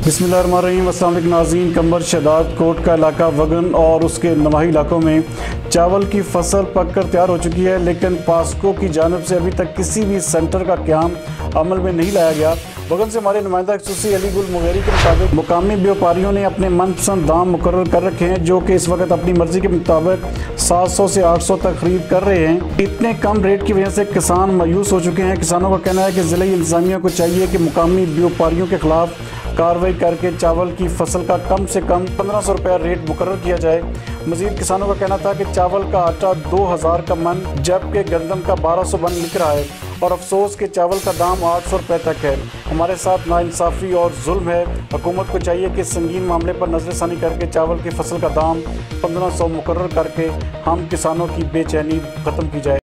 बिस्मिल्लाहिर्रहमानिर्रहीम। अस्सलाम वालेकुम नाज़रीन। कंबर शहदाद कोट का इलाका वगन और उसके नवाही इलाकों में चावल की फसल पककर तैयार हो चुकी है, लेकिन पास्को की जानिब से अभी तक किसी भी सेंटर का क़याम अमल में नहीं लाया गया। वगन से हमारे नुमाइंदा खसूसी अली गुल मुगेरी के मुताबिक मुकामी व्यापारियों ने अपने मनपसंद दाम मुकर्रर कर रखे हैं, जो कि इस वक्त अपनी मर्जी के मुताबिक 700 से 800 तक खरीद कर रहे हैं। इतने कम रेट की वजह से किसान मायूस हो चुके हैं। किसानों का कहना है कि ज़िला इंतज़ामिया को चाहिए कि मुकामी व्यापारियों के खिलाफ कार्रवाई करके चावल की फसल का कम से कम 1500 रुपया रेट मुकर्रर किया जाए। मजीद किसानों का कहना था कि चावल का आटा 2000 का मन जबकि गंदम का 1200 मन लिख रहा है, और अफसोस के चावल का दाम 800 रुपये तक है। हमारे साथ नाइंसाफ़ी और जुल्म है। हुकूमत को चाहिए कि संगीन मामले पर नज़रसानी करके चावल की फसल का दाम 1500 मुकर्रर करके हम किसानों की बेचैनी ख़त्म की जाए।